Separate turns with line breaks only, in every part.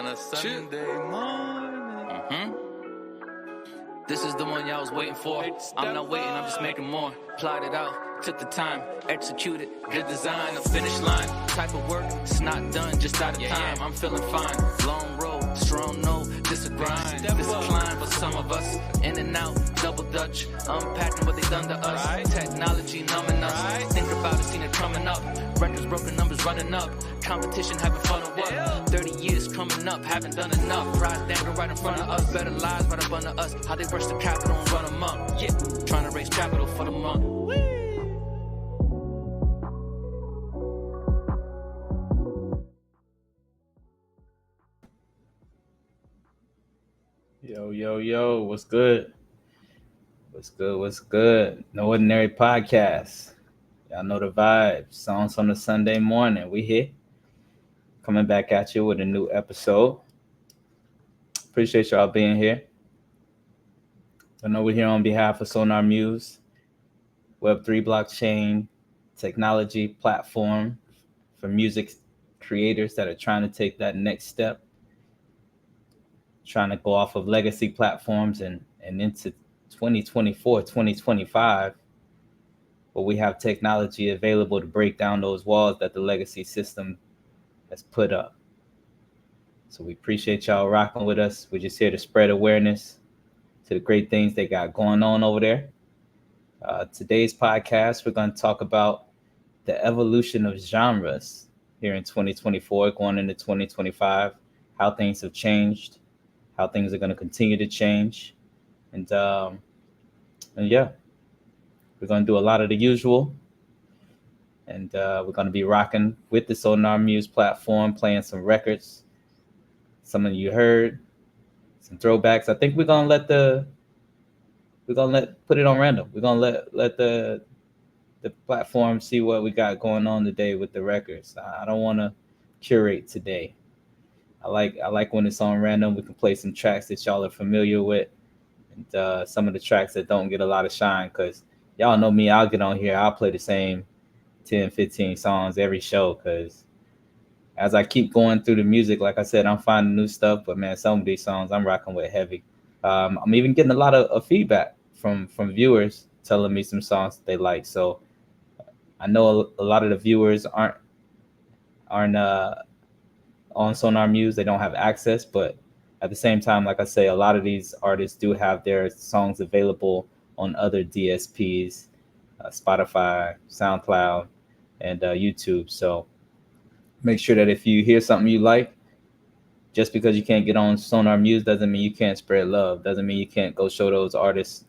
on a Sunday morning. This is the one y'all was waiting for. I'm not waiting, I'm just making more. Plotted out, took the time, executed, good design, a finish line. Type of work, it's not done, just out of time. I'm feeling fine, long road, strong no, this a grind. This a climb for some of us, in and out, double dutch. Unpacking what they done to us, technology numbing us. Think about it, seen it coming up. Records broken, numbers running up. Competition having fun of what? 30 years coming up, haven't done enough. Prize dangle right in front of us, better lives right up under us. How they rush the capital and run them up. Yeah, trying to raise capital for the month.
Yo, what's good? What's good? No Ordinary Podcast. Y'all know the vibes. Songs on a Sunday morning. We here. Coming back at you with a new episode. Appreciate y'all being here. I know we're here on behalf of Sonar Muse, Web3 Blockchain technology platform for music creators that are trying to take that next step, trying to go off of legacy platforms and into 2024, 2025, but we have technology available to break down those walls that the legacy system has put up. So we appreciate y'all rocking with us. We're just here to spread awareness to the great things they got going on over there. Today's podcast, we're going to talk about the evolution of genres here in 2024, going into 2025, how things have changed, how things are going to continue to change. And yeah, we're going to do a lot of the usual. And we're going to be rocking with the Sonar Muse platform, playing some records. Some of you heard, some throwbacks. I think we're going to put it on random. We're going to let the platform see what we got going on today with the records. I don't want to curate today. I like when it's on random. We can play some tracks that y'all are familiar with, and some of the tracks that don't get a lot of shine, because y'all know me. I'll get on here. I'll play the same 10, 15 songs every show, because as I keep going through the music, like I said, I'm finding new stuff. But man, some of these songs I'm rocking with heavy. I'm even getting a lot of feedback from viewers telling me some songs that they like. So I know a lot of the viewers aren't on Sonar Muse. They don't have access, but at the same time, like I say, a lot of these artists do have their songs available on other DSPs, Spotify, SoundCloud, and YouTube. So make sure that if you hear something you like, just because you can't get on Sonar Muse doesn't mean you can't spread love. Doesn't mean you can't go show those artists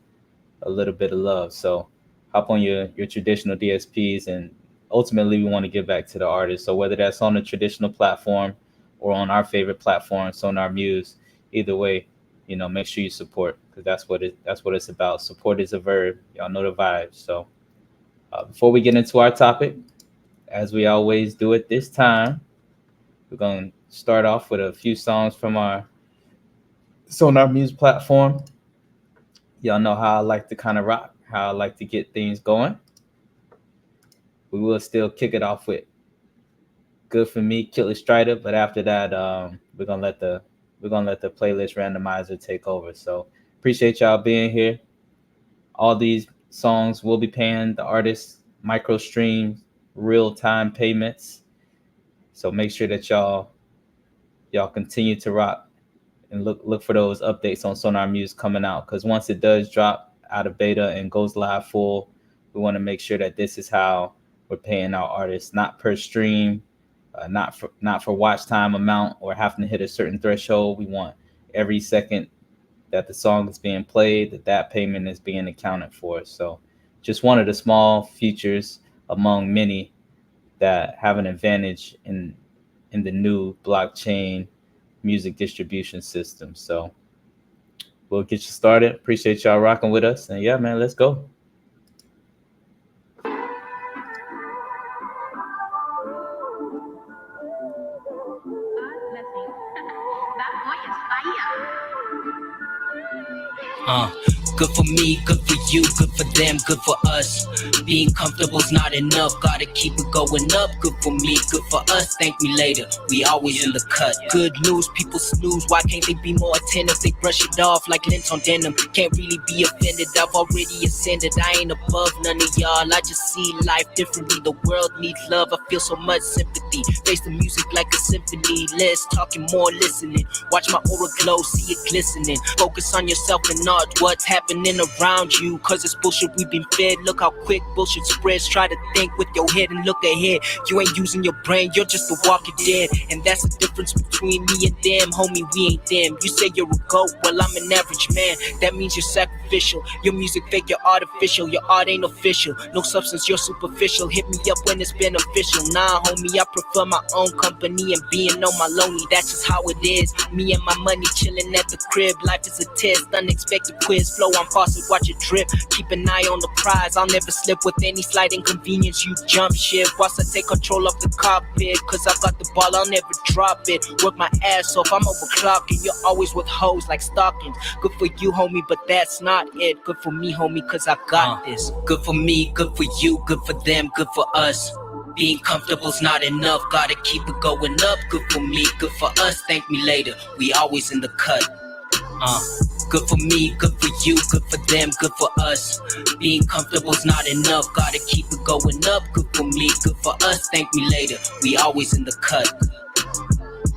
a little bit of love. So hop on your traditional DSPs, and ultimately we want to give back to the artists. So whether that's on a traditional platform or on our favorite platform, Sonar Muse, either way, make sure you support, because that's what it's about. Support is a verb. Y'all know the vibes. So before we get into our topic, as we always do at this time, we're going to start off with a few songs from our Sonar Muse platform. Y'all know how I like to kind of rock, how I like to get things going. We will still kick it off with Good For Me, Killer Strider, but after that, we're gonna let the playlist randomizer take over. So appreciate y'all being here. All these songs will be paying the artists micro streams, real-time payments. So make sure that y'all continue to rock and look for those updates on Sonar Muse coming out, because once it does drop out of beta and goes live full, we want to make sure that this is how we're paying our artists, not per stream, not for watch time amount or having to hit a certain threshold. We want every second that the song is being played, that payment is being accounted for. So just one of the small features among many that have an advantage in the new blockchain music distribution system. So we'll get you started. Appreciate y'all rocking with us. And yeah, man, let's go.
Good for me, good for you, good for them, good for us. Being comfortable's not enough, gotta keep it going up. Good for me, good for us, thank me later. We always in the cut. Good news, people snooze, why can't they be more attentive? They brush it off like lint on denim. Can't really be offended, I've already ascended. I ain't above none of y'all, I just see life differently. The world needs love, I feel so much sympathy. Face the music like a symphony, less talking, more listening. Watch my aura glow, see it glistening. Focus on yourself and not what's happening around you, cause it's bullshit we've been fed. Look how quick bullshit spreads. Try to think with your head and look ahead. You ain't using your brain, you're just a walking dead. And that's the difference between me and them, homie, we ain't them. You say you're a goat, well I'm an average man. That means you're sacrificial. Your music fake, you're artificial. Your art ain't official. No substance, you're superficial. Hit me up when it's beneficial. Nah, homie, I prefer my own company and being on my lonely. That's just how it is. Me and my money chilling at the crib. Life is a test, unexpected quiz. Flow on faucet, watch it drip. Keep an eye on the prize. I'll never slip with any slight inconvenience. You jump ship whilst I take control of the cockpit. Cause I got the ball, I'll never drop it. Work my ass off, I'm overclocking. You're always with hoes like stockings. Good for you, homie, but that's not it. Good for me, homie, cause I got this. Good for me, good for you, good for them, good for us. Being comfortable's not enough, gotta keep it going up. Good for me, good for us, thank me later. We always in the cut. Good for me, good for you, good for them, good for us. Being comfortable's not enough, gotta keep it going up. Good for me, good for us, thank me later. We always in the cut.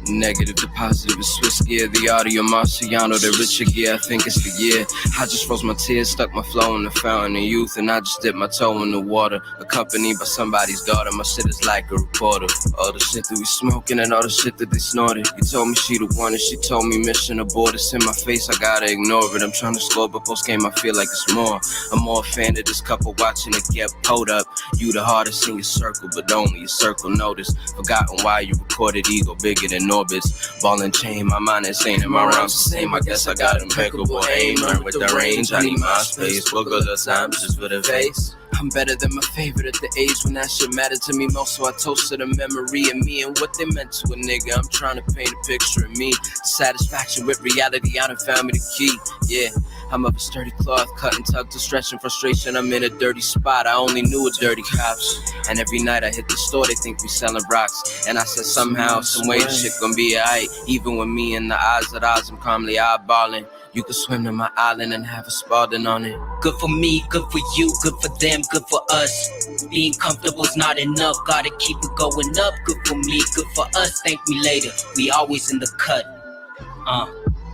Negative to positive is Swiss gear. The audio Marciano, the richer gear. I think it's the year. I just froze my tears, stuck my flow in the fountain of youth, and I just dipped my toe in the water. Accompanied by somebody's daughter. My shit is like a reporter. All the shit that we smoking and all the shit that they snorted. You told me she the one and she told me mission aborted. It's in my face, I gotta ignore it. I'm trying to score, but post game I feel like it's more. I'm more a fan of this couple watching it get pulled up. You the hardest in your circle, but only your circle notice. Forgotten why you recorded ego bigger than orbits. Ball and chain, my mind insane and my rounds the same. I guess I got impeccable aim. Learn with the range, I need my space. Book all the time just for the face. I'm better than my favorite at the age when that shit mattered to me most. So I toasted a memory of me and what they meant to a nigga. I'm trying to paint a picture of me. The satisfaction with reality, I done found me the key. Yeah, I'm of a sturdy cloth, cut and tucked to stretch and frustration. I'm in a dirty spot, I only knew a dirty cops. And every night I hit the store, they think we selling rocks. And I said somehow, some way, shit gonna be alright. Even with me in the eyes of odds, I'm calmly eyeballing. You can swim to my island and have a Spalding on it.
Good for me, good for you, good for them, good for us. Being comfortable's not enough, gotta keep it going up. Good for me, good for us, thank me later. We always in the cut.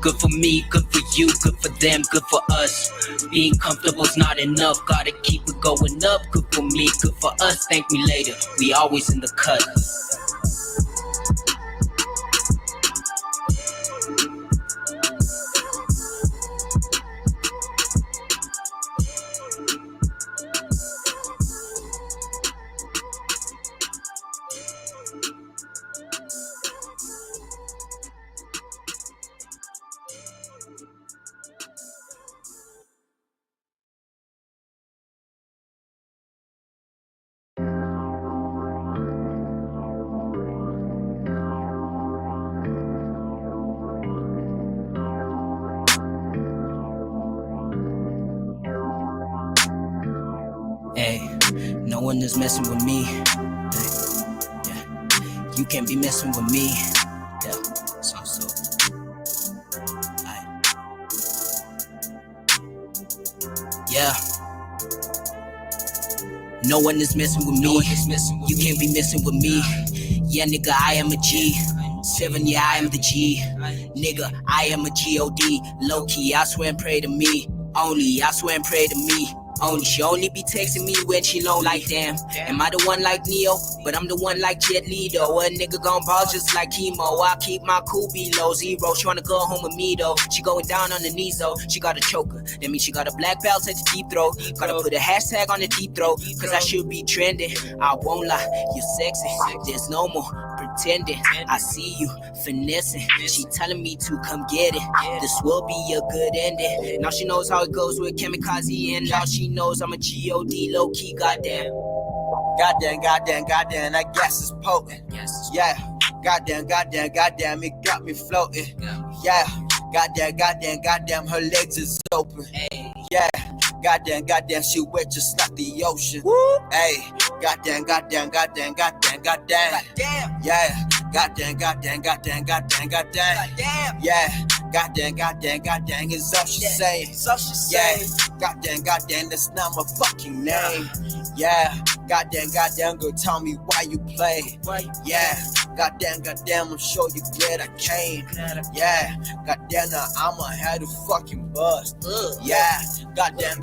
Good for me, good for you, good for them, good for us. Being comfortable's not enough, gotta keep it going up. Good for me, good for us, thank me later. We always in the cut. Hey, no one is messing with me. Yeah. You can't be messing with me. Yeah. So. Yeah. No one is messing with me. You can't be messing with me. Yeah, nigga, I am a G. 7, yeah, I am the G. Nigga, I am a G-O-D. Low key, I swear and pray to me. Only, I swear and pray to me. Only, she only be texting me when she low like damn. Am I the one like Neo? But I'm the one like Jet Li though. A nigga gon' ball just like chemo. I keep my cool below zero. She wanna go home with me though. She going down on the knees though. She got a choker. That means she got a black belt at the deep throat. Gotta put a hashtag on the deep throat. Cause I should be trending. I won't lie, you're sexy. There's no more pretending. I see you finessing. She telling me to come get it. This will be a good ending. Now she knows how it goes with Kamikaze. And now she knows I'm a G-O-D low-key, goddamn.
Goddamn, that gas is potent. Yeah, goddamn, it got me floating. Yeah, goddamn, her legs is open. Yeah, goddamn, she wet just like the ocean. Hey, goddamn. Yeah, goddamn. Yeah, goddamn is all she saying. Yeah, goddamn, that's not my fucking name. Yeah, goddamn, go tell me why you play. Yeah, goddamn, I'm sure you glad I came. Yeah, goddamn, now I'ma have to fucking bust. Yeah, goddamn.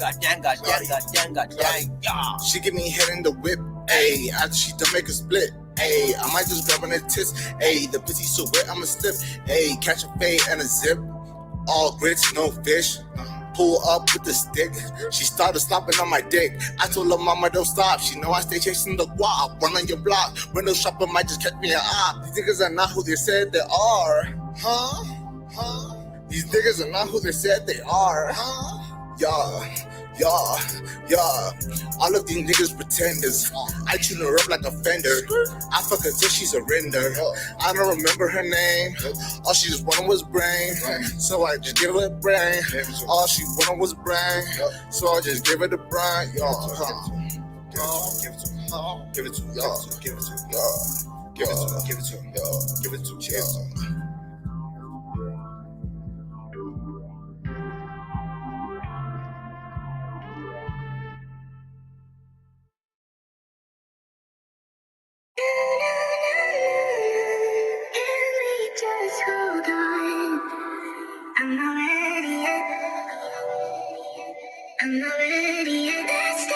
Yeah.
She give me head in the whip, ayy. After she done make a split, ayy. I might just grab on her tits, ayy. The pussy so wet, I'ma slip, ayy. Catch a fade and a zip. All grits, no fish. Pull up with the stick. She started slopping on my dick. I told her mama don't stop. She know I stay chasing the guap. Run on your block. Window shopper might just catch me an eye. These niggas are not who they said they are. Huh? These niggas are not who they said they are. Huh? Yeah. All of these niggas pretenders. I tune her up like a fender. I fuck her till she surrender. I don't remember her name. All she just wanted was brain. So I just give her brain. All she wanted was brain. So I just give her the brain. Give it to y'all. Give it to y'all. Give it to y'all. Give it to y'all. Give it to y'all. Give it to y'all.
I'm not ready yet. Let's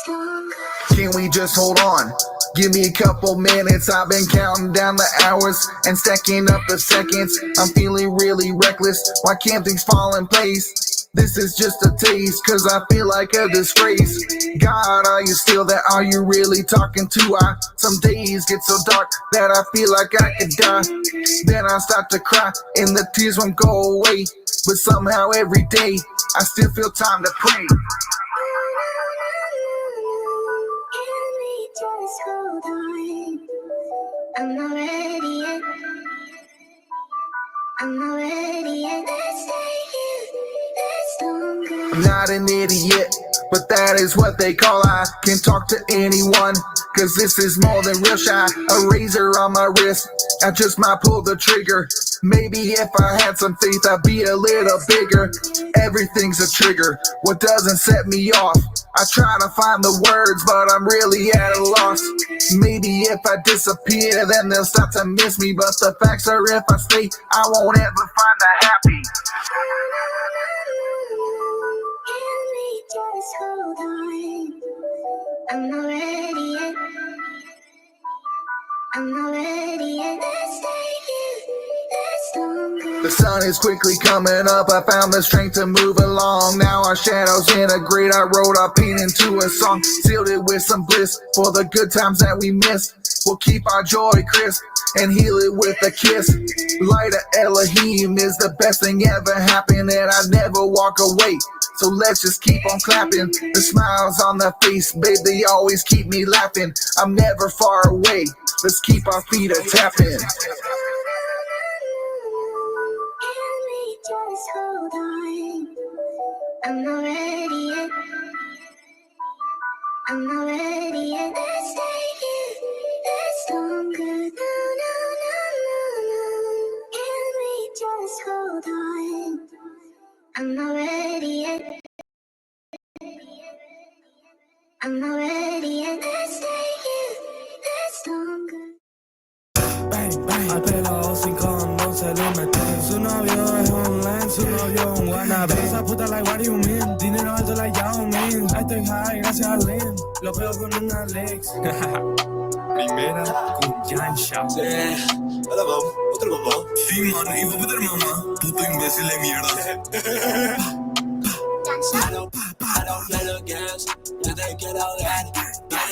longer.
Can we just hold on? Give me a couple minutes. I've been counting down the hours and stacking up the seconds. I'm feeling really reckless. Why can't things fall in place? This is just a taste, cause I feel like a disgrace. God, are you still there? Are you really talking to? Some days get so dark that I feel like I could die. Then I start to cry and the tears won't go away. But somehow every day I still feel time to pray.
Can we just hold on? I'm not ready yet. Let's take it. Let's longer.
I'm not an idiot, but that is what they call I can talk to anyone, cause this is more than real shy. A razor on my wrist, I just might pull the trigger. Maybe if I had some faith I'd be a little bigger. Everything's a trigger, what doesn't set me off? I try to find the words, but I'm really at a loss. Maybe if I disappear, then they'll start to miss me. But the facts are if I stay, I won't ever find the happy.
Can we just hold on? I'm not ready yet. Let's take it. Let's longer.
The sun is quickly coming up, I found the strength to move along. Now our shadows integrate, I wrote our pain into a song. Sealed it with some bliss for the good times that we missed. We'll keep our joy crisp and heal it with a kiss. Light of Elohim is the best thing ever happened, and I never walk away. So let's just keep on clapping. The smiles on the face, babe, they always keep me laughing. I'm never far away. Let's keep our feet a tapping.
Can we just hold on? I'm not ready yet. Let's take it. Let's longer. No. Can we just hold on? I'm not ready yet. Let's take it. Let's longer.
Al pelado sin condón se lo mete. Su novio es online, su novio un wannabe. Esa puta like what do you mean? Dinero alto like Yao Ming. Estoy high gracias a Lin. Lo veo con un Alex. Primera con Jansha.
Hola, otro papá.
Sí, mano, iba a meter mamá. Puto imbécil de mierda.
I don't play the games, just they get out at it.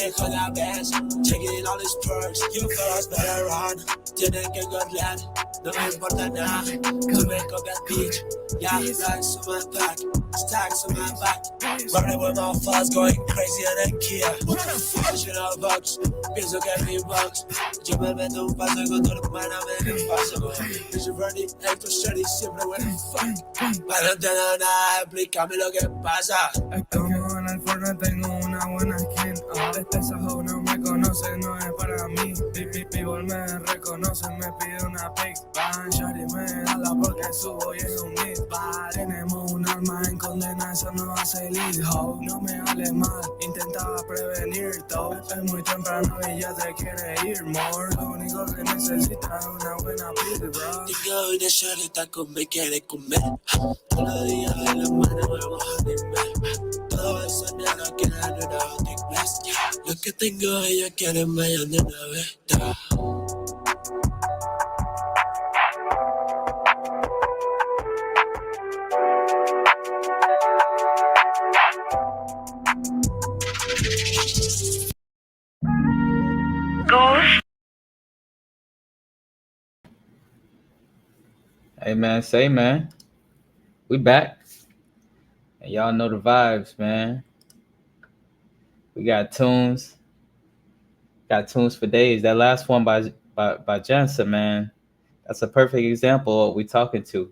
ain't got that bands, taking all these perks. You first better run, didn't get good lad. No importa nada, come and go that bitch. Yeah, racks on my back, stacks on my back. Running with my fuzz, going crazy and I care. Pushing out bucks, pienso que mi box. Yo me meto un paso con todo lo humano, me impossible. It's ready, esto steady, siempre with a fuck. Para no tener nada, explícame lo que pasa.
Es como en el forno tengo una buena skin. Esa hoe no me conoce, no es para mí. People me reconoce, me pide una pic. Shawty me habla porque subo y es un mid. Tenemos un alma en condena, eso no hace lead ho. No me hable mal, intentaba prevenir todo. Es muy temprano y ya te quiere ir more. Lo único que necesitas es una buena beat, bro.
Digo, una charleta con me quiere comer. Todos los días en la mano me voy a animar. Todo eso nada que la nena hot blast. Lo que tengo ella quiere medio de una vez.
Hey man, say man, we back, and y'all know the vibes, man. We got tunes for days. That last one by Jansen, man, that's a perfect example of what we're talking to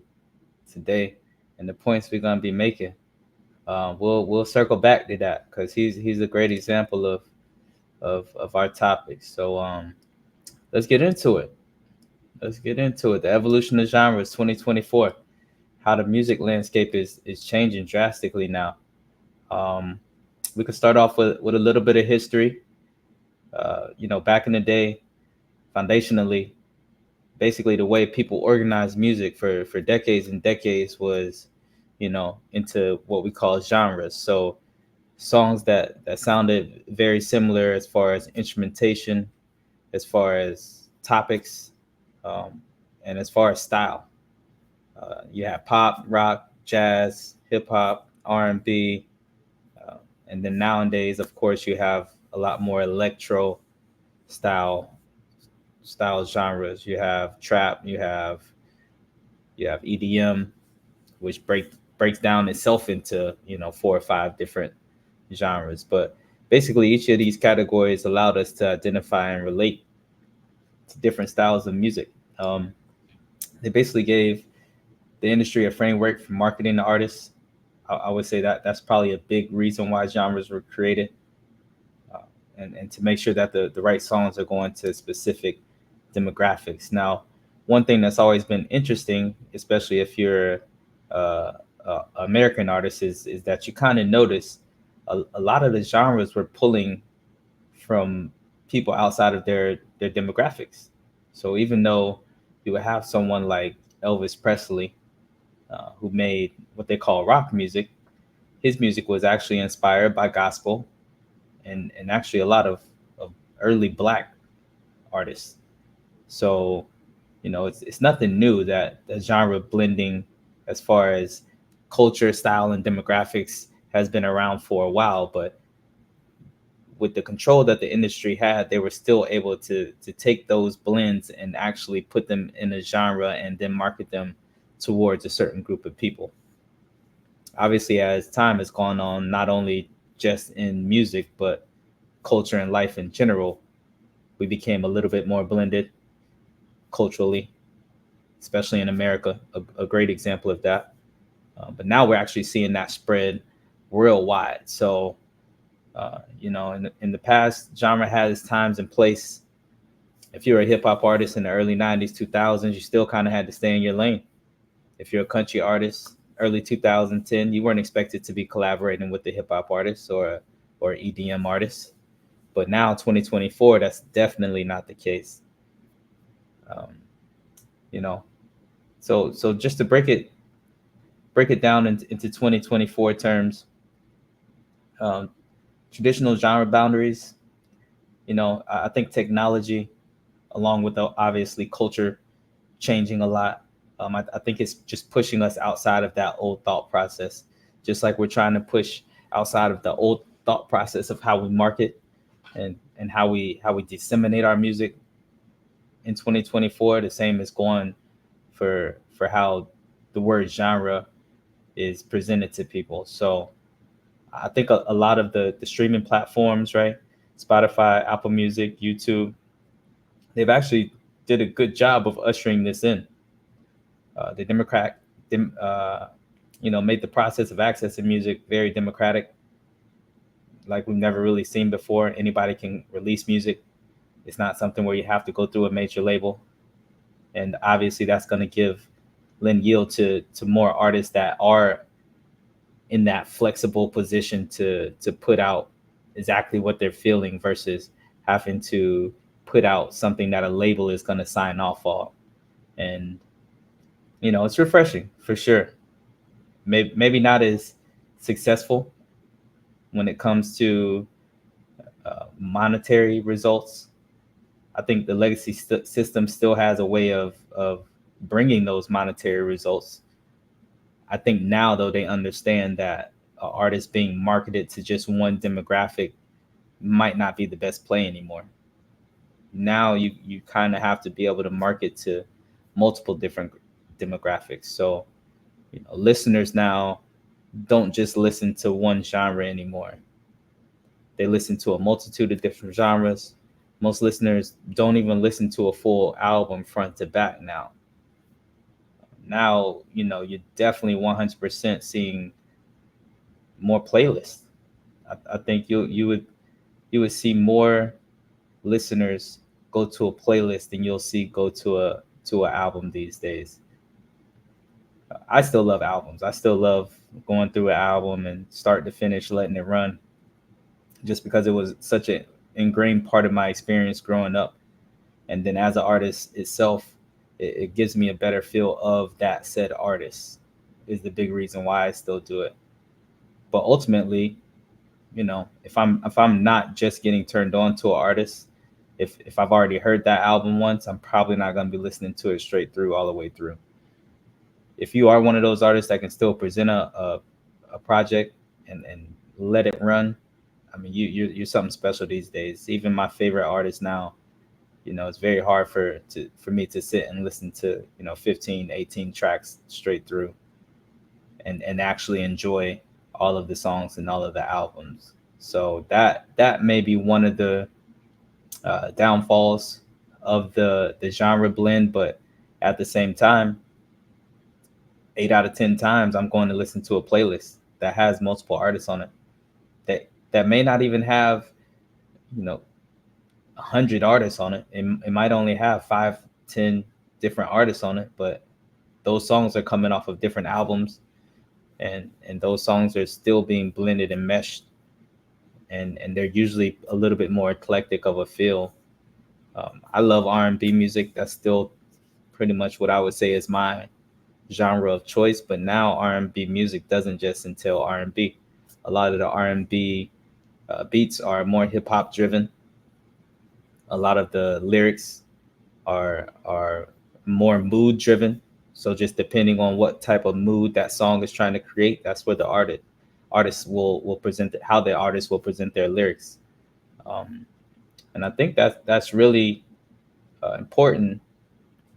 today and the points we're gonna be making. We'll circle back to that because he's a great example of our topic. So let's get into it. The evolution of genres 2024. How the music landscape is changing drastically now. We could start off with a little bit of history. Back in the day, foundationally, basically the way people organized music for decades and decades was, into what we call genres. So songs that sounded very similar as far as instrumentation, as far as topics, and as far as style. You have pop, rock, jazz, hip hop, R&B, and then nowadays, of course, you have a lot more electro style genres. You have trap, you have EDM, which breaks down itself into 4 or 5 different genres. But basically, each of these categories allowed us to identify and relate to different styles of music. They basically gave the industry a framework for marketing the artists. I would say that that's probably a big reason why genres were created, and to make sure that the right songs are going to specific demographics. Now, one thing that's always been interesting, especially if you're American artist, is that you kind of notice a lot of the genres were pulling from people outside of their demographics. So even though you would have someone like Elvis Presley, who made what they call rock music, his music was actually inspired by gospel and actually a lot of early Black artists. So, it's nothing new that the genre blending as far as culture, style, and demographics has been around for a while. But with the control that the industry had, they were still able to take those blends and actually put them in a genre and then market them towards a certain group of people. Obviously, as time has gone on, not only just in music, but culture and life in general, we became a little bit more blended culturally, especially in America, a great example of that. But now we're actually seeing that spread worldwide. So, in the past, genre had its times and place. If you're a hip hop artist in the early 90s, 2000s, you still kind of had to stay in your lane. If you're a country artist, early 2010, you weren't expected to be collaborating with the hip hop artists or EDM artists. But now, 2024, that's definitely not the case. So just to break it down into 2024 terms, traditional genre boundaries, I think technology, along with obviously culture changing a lot, I think it's just pushing us outside of that old thought process, just like we're trying to push outside of the old thought process of how we market. and how we disseminate our music in 2024. The same is going for how the word genre is presented to people. So I think a lot of the streaming platforms, right? Spotify, Apple Music, YouTube, they've actually did a good job of ushering this in. The Democrat, made the process of accessing music very democratic, like we've never really seen before. Anybody can release music. It's not something where you have to go through a major label, and obviously that's going to lend yield to more artists that are in that flexible position to put out exactly what they're feeling versus having to put out something that a label is going to sign off on. And it's refreshing for sure. Maybe not as successful when it comes to monetary results. I think the legacy system still has a way of bringing those monetary results. I think now, though, they understand that an artist being marketed to just one demographic might not be the best play anymore. Now you kind of have to be able to market to multiple different demographics. So listeners now don't just listen to one genre anymore. They listen to a multitude of different genres. Most listeners don't even listen to a full album front to back now. Now, you're definitely 100% seeing more playlists. I think you would see more listeners go to a playlist than you'll see go to an album these days. I still love albums. I still love going through an album and start to finish letting it run, just because it was such an ingrained part of my experience growing up. And then as an artist itself, it gives me a better feel of that said artist, is the big reason why I still do it. But ultimately, if I'm not just getting turned on to an artist, if I've already heard that album once, I'm probably not going to be listening to it straight through, all the way through. If you are one of those artists that can still present a project and let it run, I mean, you're something special these days. Even my favorite artists now, it's very hard for me to sit and listen to 15, 18 tracks straight through and actually enjoy all of the songs and all of the albums. So that may be one of the downfalls of the genre blend. But at the same time, 8 out of 10 times I'm going to listen to a playlist that has multiple artists on it that may not even have 100 artists on it. It might only have 5-10 different artists on it, but those songs are coming off of different albums, and those songs are still being blended and meshed, and they're usually a little bit more eclectic of a feel. I love R&B music. That's still pretty much what I would say is my genre of choice. But now R&B music doesn't just entail R&B. A lot of the R&B beats are more hip hop driven. A lot of the lyrics are more mood driven. So just depending on what type of mood that song is trying to create, that's where the artist will present it, how the artist will present their lyrics. And I think that's really important,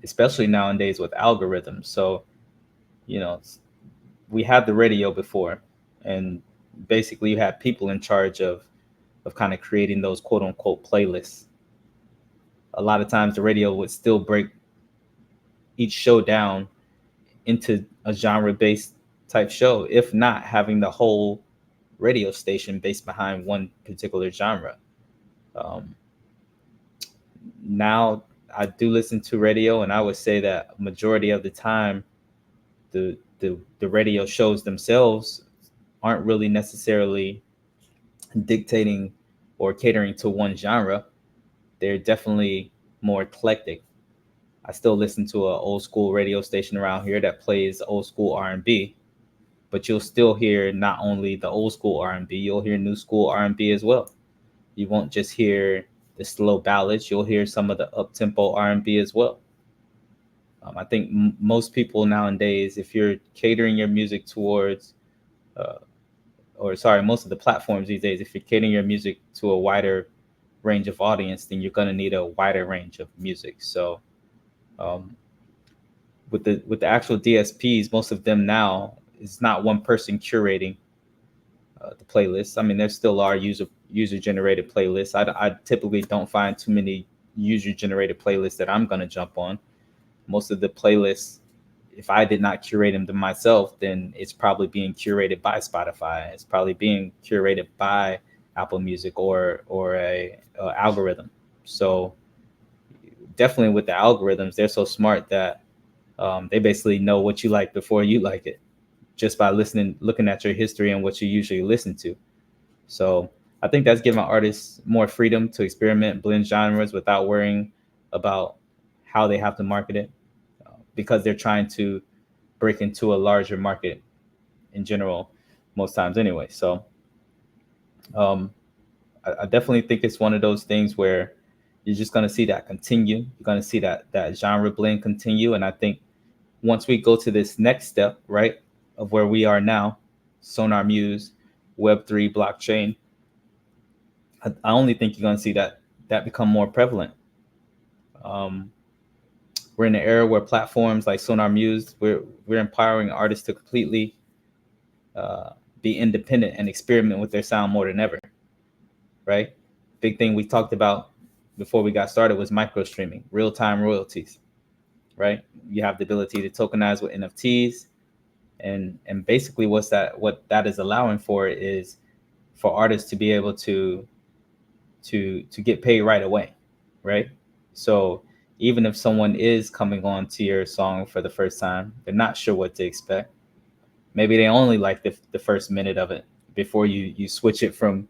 especially nowadays with algorithms. So, we had the radio before, and basically you had people in charge of kind of creating those quote unquote playlists. A lot of times the radio would still break each show down into a genre-based type show, if not having the whole radio station based behind one particular genre. Now I do listen to radio, and I would say that majority of the time the radio shows themselves aren't really necessarily dictating or catering to one genre. They're definitely more eclectic. I still listen to an old school radio station around here that plays old school R&B, but you'll still hear not only the old school R&B, you'll hear new school R&B as well. You won't just hear the slow ballads, you'll hear some of the up-tempo R&B as well. I think most people nowadays, if you're catering your music towards, most of the platforms these days, if you're catering your music to a wider range of audience, then you're going to need a wider range of music. So with the actual DSPs, most of them now is not one person curating the playlists. I mean, there still are user generated playlists. I typically don't find too many user generated playlists that I'm going to jump on. Most of the playlists, if I did not curate them to myself, then it's probably being curated by Spotify. It's probably being curated by Apple Music or a algorithm. So definitely with the algorithms, they're so smart that they basically know what you like before you like it, just by looking at your history and what you usually listen to. So I think that's giving artists more freedom to experiment, blend genres without worrying about how they have to market it, because they're trying to break into a larger market in general, most times anyway. So I definitely think it's one of those things where you're just going to see that continue. You're going to see that genre blend continue. And I think once we go to this next step, right, of where we are now, Sonar Muse, Web3 blockchain, I only think you're going to see that become more prevalent. We're in an era where platforms like Sonar Muse, we're empowering artists to completely be independent and experiment with their sound more than ever, right? Big thing we talked about before we got started was micro streaming, real-time royalties, right? You have the ability to tokenize with NFTs, and basically what that is allowing for is for artists to be able to get paid right away, right? So even if someone is coming on to your song for the first time, they're not sure what to expect. Maybe they only like the first minute of it before you switch it from,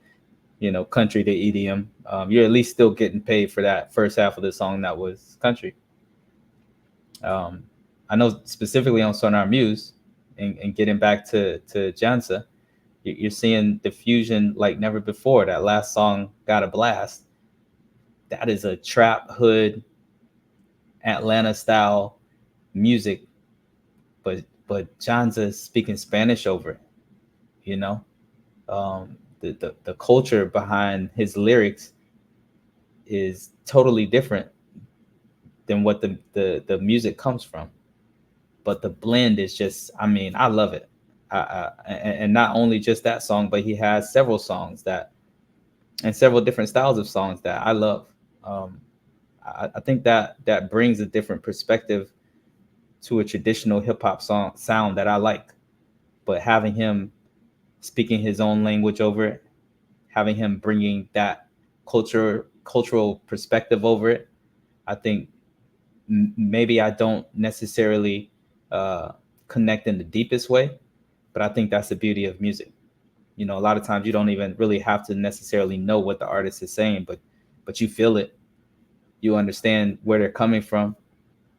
country to EDM. You're at least still getting paid for that first half of the song that was country. I know specifically on Sonar Muse, and getting back to Jansa, you're seeing the fusion like never before. That last song, Got a Blast, that is a trap hood Atlanta style music, but Jansa speaking Spanish over it. The culture behind his lyrics is totally different than what the music comes from. But the blend is just, I mean, I love it. And not only just that song, but he has several songs and several different styles of songs that I love. I think that brings a different perspective to a traditional hip hop song sound that I like. But having him speaking his own language over it, having him bringing that cultural perspective over it, I think maybe I don't necessarily connect in the deepest way, but I think that's the beauty of music. A lot of times you don't even really have to necessarily know what the artist is saying, but you feel it. You understand where they're coming from,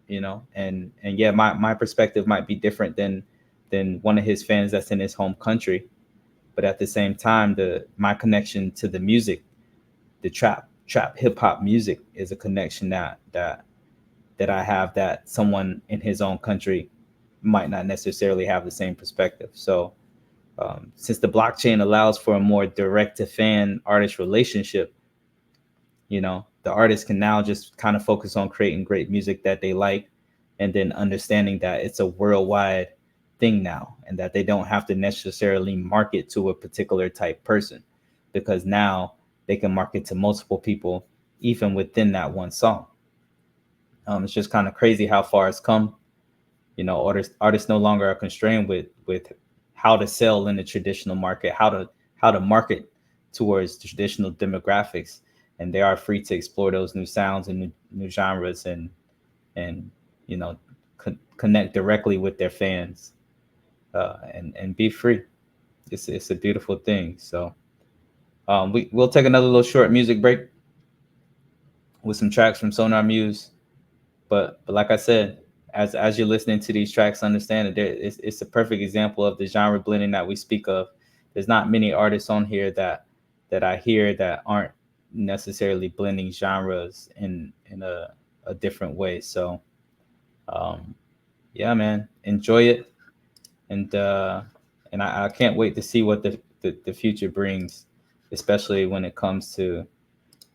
and yeah, my perspective might be different than one of his fans that's in his home country. But at the same time, my connection to the music, the trap hip hop music, is a connection that I have that someone in his own country might not necessarily have the same perspective. So since the blockchain allows for a more direct to fan artist relationship, the artist can now just kind of focus on creating great music that they like, and then understanding that it's a worldwide thing now, and that they don't have to necessarily market to a particular type person, because now they can market to multiple people even within that one song. It's just kind of crazy how far it's come. Artists no longer are constrained with how to sell in the traditional market, how to market towards the traditional demographics, and they are free to explore those new sounds and new genres, and connect directly with their fans, and be free. It's a beautiful thing. So we'll take another little short music break with some tracks from Sonar Muse. But like I said, as you're listening to these tracks, understand that it's a perfect example of the genre blending that we speak of. There's not many artists on here that I hear that aren't necessarily blending genres in a different way. So yeah, man, enjoy it, and I can't wait to see what the future brings, especially when it comes to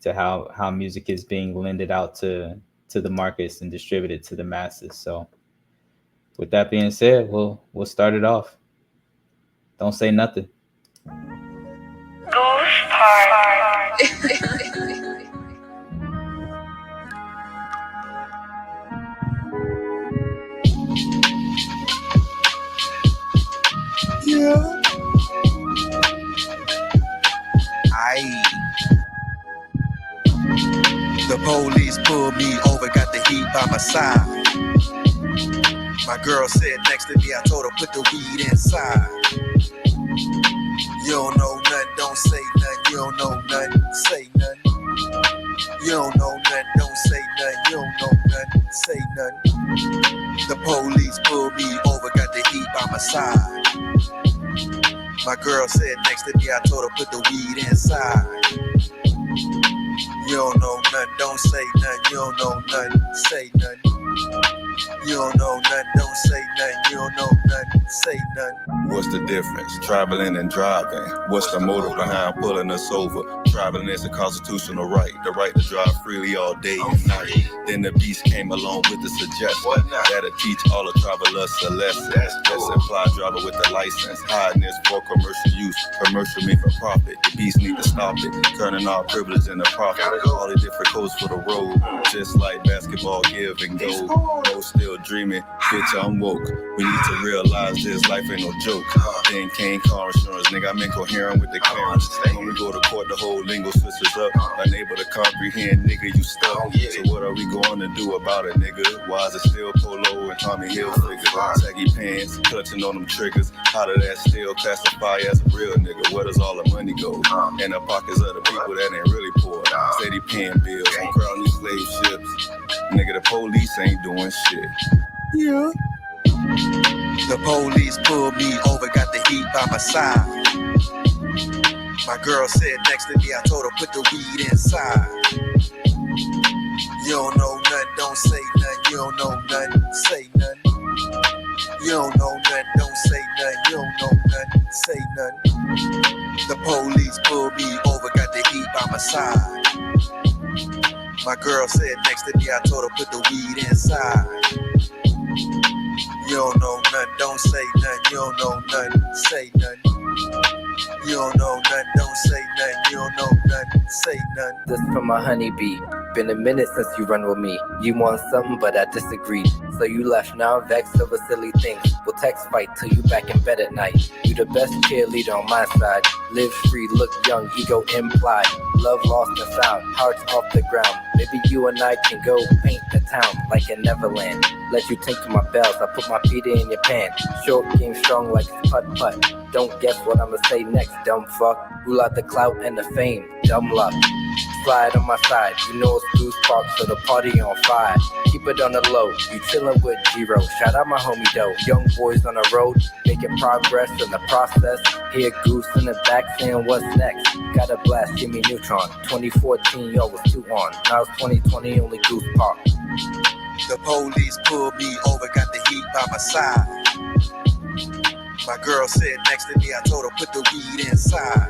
to how music is being lended out to the markets and distributed to the masses. So with that being said, we'll start it off. Don't say nothing.
Ghost Park.
Yeah. The police pulled me over, got the heat by my side. My girl said next to me, I told her put the weed inside. You don't know nothing, don't say nothing. You don't know nothing, say nothing. You don't know nothing, don't say nothing. You don't know nothing, say nothing. The police pulled me over, got the heat by my side. My girl said next to me, I told her put the weed inside. You don't know nothing, don't say nothing. You don't know nothing, say nothing. You don't know nothing, don't say nothing. You don't know nothing, say nothing.
What's the difference? Traveling and driving. What's the motive behind pulling us over? Traveling is a constitutional right, the right to drive freely all day and night. Then the beast came along with the suggestion that'll teach all the travelers a lesson. Let's apply driver with the license. Hiding this for commercial use. Commercial mean for profit. The beast need to stop it. Turning our privilege into profit. All the different codes for the road. Just like basketball, give and go. No still dreaming. Bitch, I'm woke. We need to realize this life ain't no joke. Then came car insurance. Nigga, I'm incoherent with the clearance. When we go to court, the whole lingo switches up. Unable to comprehend, nigga, you stuck. So what are we going to do about it, nigga? Why is it still Polo and Tommy Hilfiger? Saggy pants, clutching on them triggers. How did that still classify as a real nigga? Where does all the money go? In the pockets of the people that ain't really poor. Steady paying bills on crown these slave ships. Nigga, the police ain't doing shit.
Yeah. The police pulled me over, got the heat by my side. My girl said next to me, I told her put the weed inside. You don't know nothing, don't say nothing. You don't know nothing, say nothing. You don't know nothing, don't say nothing. You don't know nothing, say nothing. The police pulled me over, got the heat by my side. My girl said next to me, I told her put the weed inside. You don't know nothing, don't say nothing. You don't know nothing, say nothing. You don't know nothing, don't say nothing. You don't know nothing, say nothing.
This from my honeybee. Been a minute since you run with me. You want something, but I disagree. So you left now, vexed over silly things. We'll text fight till you back in bed at night. You the best cheerleader on my side. Live free, look young, ego implied. Love lost and found, hearts off the ground. Maybe you and I can go paint the town like in Neverland. Let you take to my bells, I put my feet in your pants. Short game strong like it's putt-putt. Don't guess what I'ma say next, dumb fuck. Rule out the clout and the fame, dumb luck. Slide on my side, you know it's Goose Park, so the party on fire. Keep it on the low, you chillin' with G-Ro. Shout out my homie Doe, young boys on the road, making progress in the process. Hear Goose in the back saying what's next. Got a blast, give me Neutron. 2014, yo, was 2 on. Now it's 2020, only Goose Park.
The police pulled me over, got the heat by my side. My girl said next to me, I told her put the weed inside.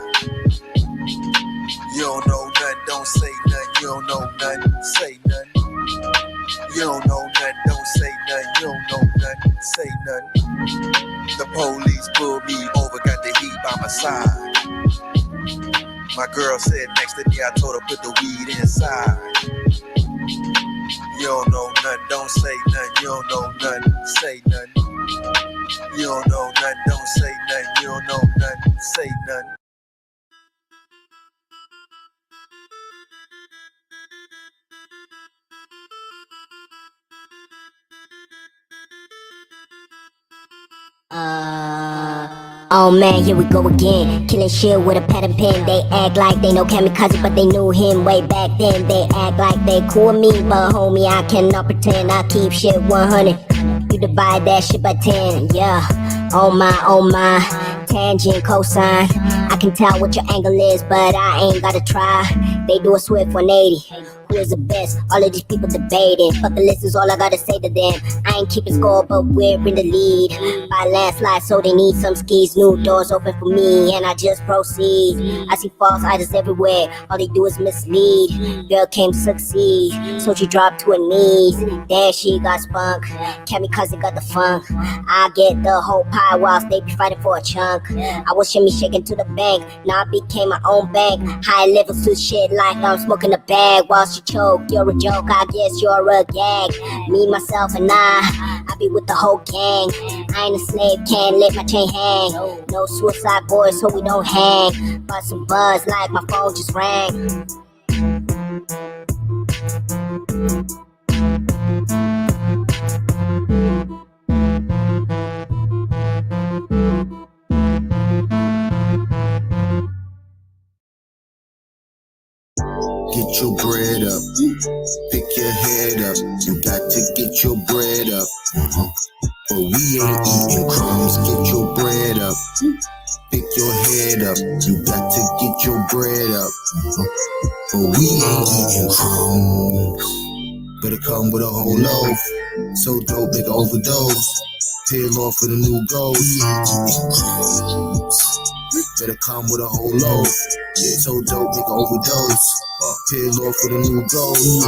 You don't know nothing, don't say nothing. You don't know nothing, say nothing. You don't know nothing, don't say nothing. You don't know nothing, say nothing. The police pulled me over, got the heat by my side. My girl said next to me, I told her put the weed inside. You don't know nothing, don't say nothing. You don't know nothing, say nothing. You don't know nothing, don't say nothing. You don't know nothing, say nothing.
Oh man, here we go again. Killing shit with a pad and pen. They act like they know kamikaze, but they knew him way back then. They act like they cool with me, but homie, I cannot pretend. I keep shit 100. You divide that shit by 10, yeah. Oh my, tangent, cosine. I can tell what your angle is, but I ain't gotta try. They do a swift 180. who is the best. All of these people debating. Fuck the list is all I gotta say to them. I ain't keeping score, but we're in the lead. By landslide, so they need some skis. New doors open for me, and I just proceed. I see false idols everywhere. All they do is mislead. Girl came to succeed, so she dropped to her knees. Then she got spunk. Kamikaze got the funk. I get the whole pie whilst they be fighting for a chunk. I was shimmy shaking to the bank. Now I became my own bank. High levels to shit like I'm smoking a bag while she choke. You're a joke, I guess you're a gag. Me, myself, and I be with the whole gang. I ain't a slave, can't let my chain hang. No suicide boys, so we don't hang. But some buzz like my phone just rang.
Get your bread up, pick your head up. You got to get your bread up. But we ain't eating crumbs. Get your bread up, pick your head up. You got to get your bread up. But we ain't eating crumbs. Better come with a whole loaf. So dope, make an overdose. Peel off for the new ghost. Better come with a whole loaf. So dope, make an overdose. Peel off for the new ghost.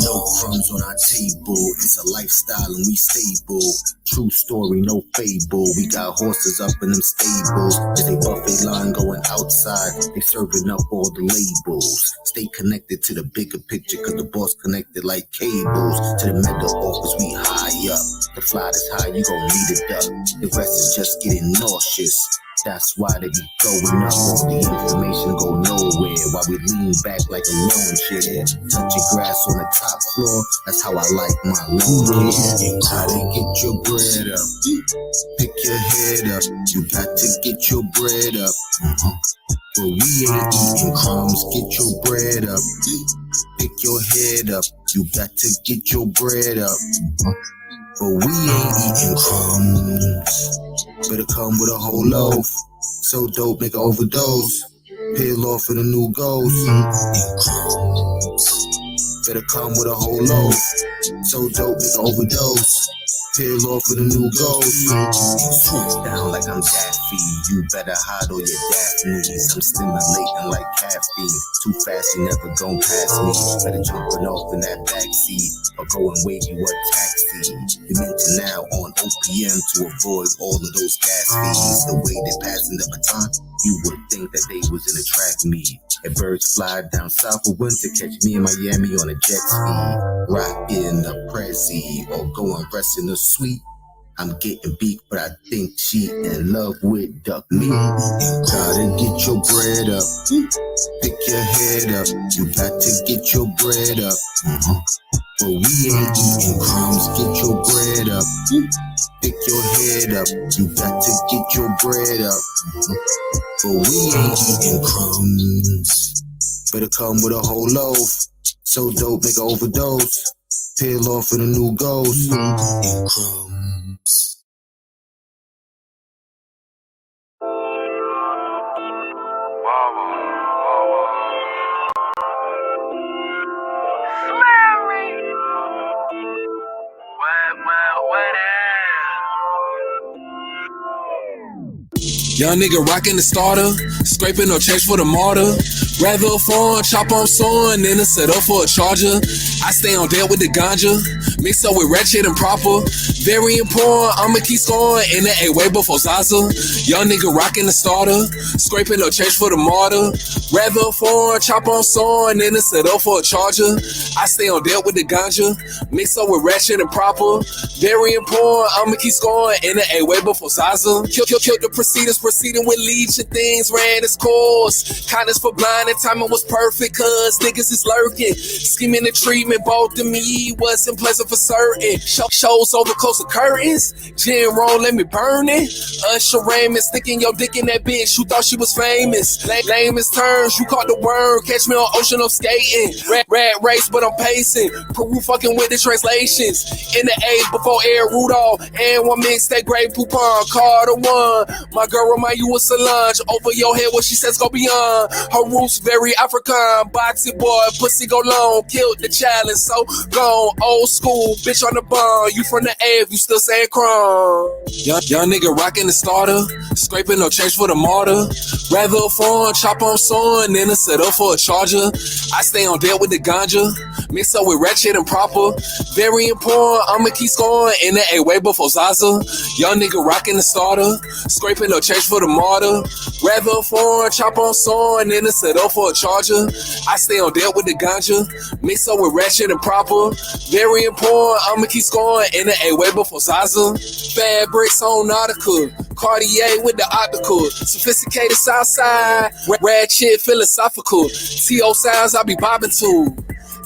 No crumbs on our table. It's a lifestyle and we stable. True story, no fable. We got horses up in them stables. There's a buffet line going outside. They serving up all the labels. Stay connected to the bigger picture, cause the boss connected like cables. To the mental office, we high up. To fly this high, you gon' need a duck. The rest is just getting nauseous. That's why they be going up. All the information go nowhere. While we lean back like a lawn chair. Touching grass on the top floor. That's how I like my lawn care. You gotta get your bread up. Pick your head up. You got to get your bread up. But we ain't eating crumbs. Get your bread up. Pick your head up. You got to get your bread up. But we ain't eating crumbs. Better come with a whole loaf. So dope, make an overdose. Peel off for the new ghost. Better come with a whole loaf. So dope, make an overdose. Peel off for the new ghost. Swoop down like I'm Daffy. You better hide all your Daphnes. I'm stimulating like caffeine. Too fast, you never gon' pass me. Better jumping off in that backseat or go and wave you a taxi. You meant to now on OPM to avoid all of those gas fees. The way they passing the baton, you would think that they was in a track meet. And birds fly down south for winter, catch me in Miami on a jet ski. Rockin' a Prezi or go and rest in the suite. I'm getting beat, but I think she in love with duck meat. Gotta get your bread up, pick your head up. You got to get your bread up. But we ain't eating crumbs. Get your bread up, pick your head up. You got to get your bread up. But we ain't eating crumbs. Better come with a whole loaf. So dope, make an overdose. Peel off for the new ghost. Crumbs.
Young nigga rockin' the starter, scraping no change for the martyr. Rather a phone, chop on sewing than a set up for a charger. I stay on deck with the ganja, mix up with ratchet and proper. Very important, I'ma keep scoring in the A way before Zaza. Young nigga rockin' the starter, scraping no change for the martyr. Rather a phone, chop on sewing than a set up for a charger. I stay on deck with the ganja, mix up with ratchet and proper. Very important, I'ma keep scoring in the A way before Zaza. Kill the proceedings, proceeding with leech and things ran its course. Kindness for blind and timing was perfect, cause niggas is lurking. Scheming and treatment, both to me wasn't pleasant for certain. Shows over close to curtains, gin roll, let me burn it. Usher Raymond sticking your dick in that bitch who thought she was famous. Lame is turn words, you caught the word. Catch me on ocean, I'm skating. Rat race, but I'm pacing. Peru fucking with the translations. In the A before Air Rudolph. And one mixtape, Great Poupon. Carter one. My girl remind you of Solange. Over your head, what she says go beyond. Her roots very African. Boxy boy, pussy go long. Killed the challenge, so gone. Old school, bitch on the bond. You from the A if you still saying crumb. Young nigga rocking the starter. Scraping no change for the martyr. Rather a phone, chop on sewing than a set up for a charger. I stay on deck with the ganja. Mix up with ratchet and proper. Very important, I'ma keep scoring in the A way before Zaza. Young nigga rocking the starter. Scraping no change for the martyr. Rather a phone, chop on sewing than a set up for a charger. I stay on deck with the ganja. Mix up with ratchet and proper. Very important, I'ma keep scoring in the A way before Zaza. Fabrics on Nautica. Cartier with the optical. Sophisticated Southside. Ratchet philosophical. T.O. sounds I be bobbing to.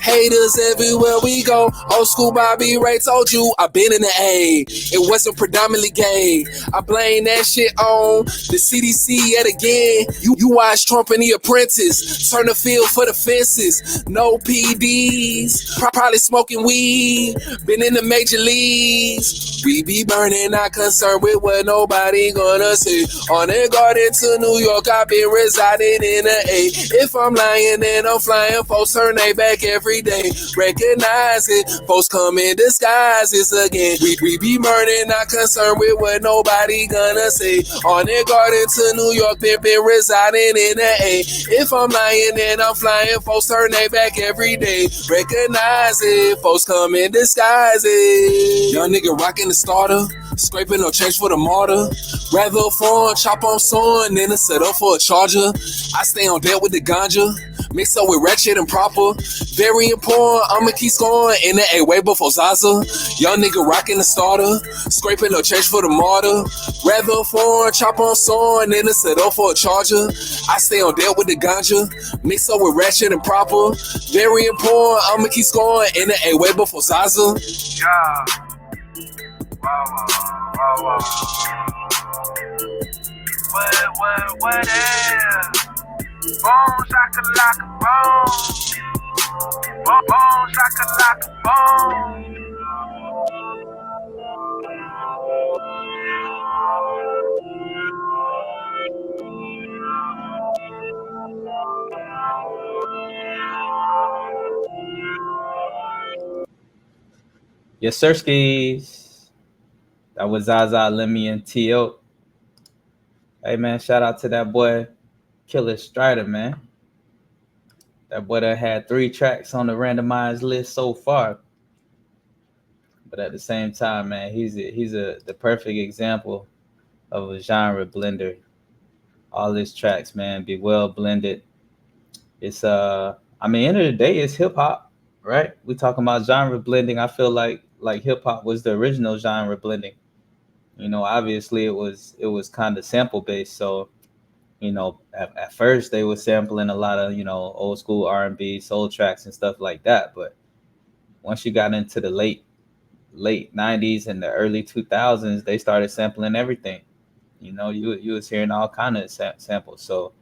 Haters everywhere we go. Old school Bobby Ray told you I been in the A. It wasn't predominantly gay. I blame that shit on the CDC yet again. You watch Trump and The Apprentice. Turn the field for the fences. No PDs. Probably smoking weed. Been in the major leagues. We be burning, not concerned with what nobody gonna say. On their garden to New York, I been residing in the A. If I'm lying, then I'm flying. Folks turn they back every day. Recognize it. Folks come in disguises again. We be burning, not concerned with what nobody gonna say. On their garden to New York, been residing in the A. If I'm lying, then I'm flying. Folks turn they back every day. Recognize it. Folks come in disguises. Young nigga rocking the starter. Scraping no change for the martyr. Rather a phone, chop on sewing than a set up for a charger. I stay on deck with the ganja. Mix up with ratchet and proper. Very important, I'ma keep scoring in the A way before Zaza. Young nigga rocking the starter. Scraping no change for the martyr. Rather a phone, chop on sewing than a set up for a charger. I stay on deck with the ganja. Mix up with ratchet and proper. Very important, I'ma keep scoring in the A way before Zaza.
Yeah. Wow. What is? Boom, shakalaka, boom. Boom, shakalaka, boom.
Yes, sir, skis. That was Zaza, Lemmy, and T.O. Hey, man, shout out to that boy, Killer Strider, man. That boy that had 3 tracks on the randomized list so far. But at the same time, man, he's the perfect example of a genre blender. All his tracks, man, be well blended. It's end of the day, it's hip hop, right? We talking about genre blending. I feel like hip hop was the original genre blending. You know, obviously it was kind of sample based. So, you know, at first they were sampling a lot of, you know, old school R&B, soul tracks and stuff like that. But once you got into the late 90s and the early 2000s, they started sampling everything. You know, you was hearing all kind of samples. So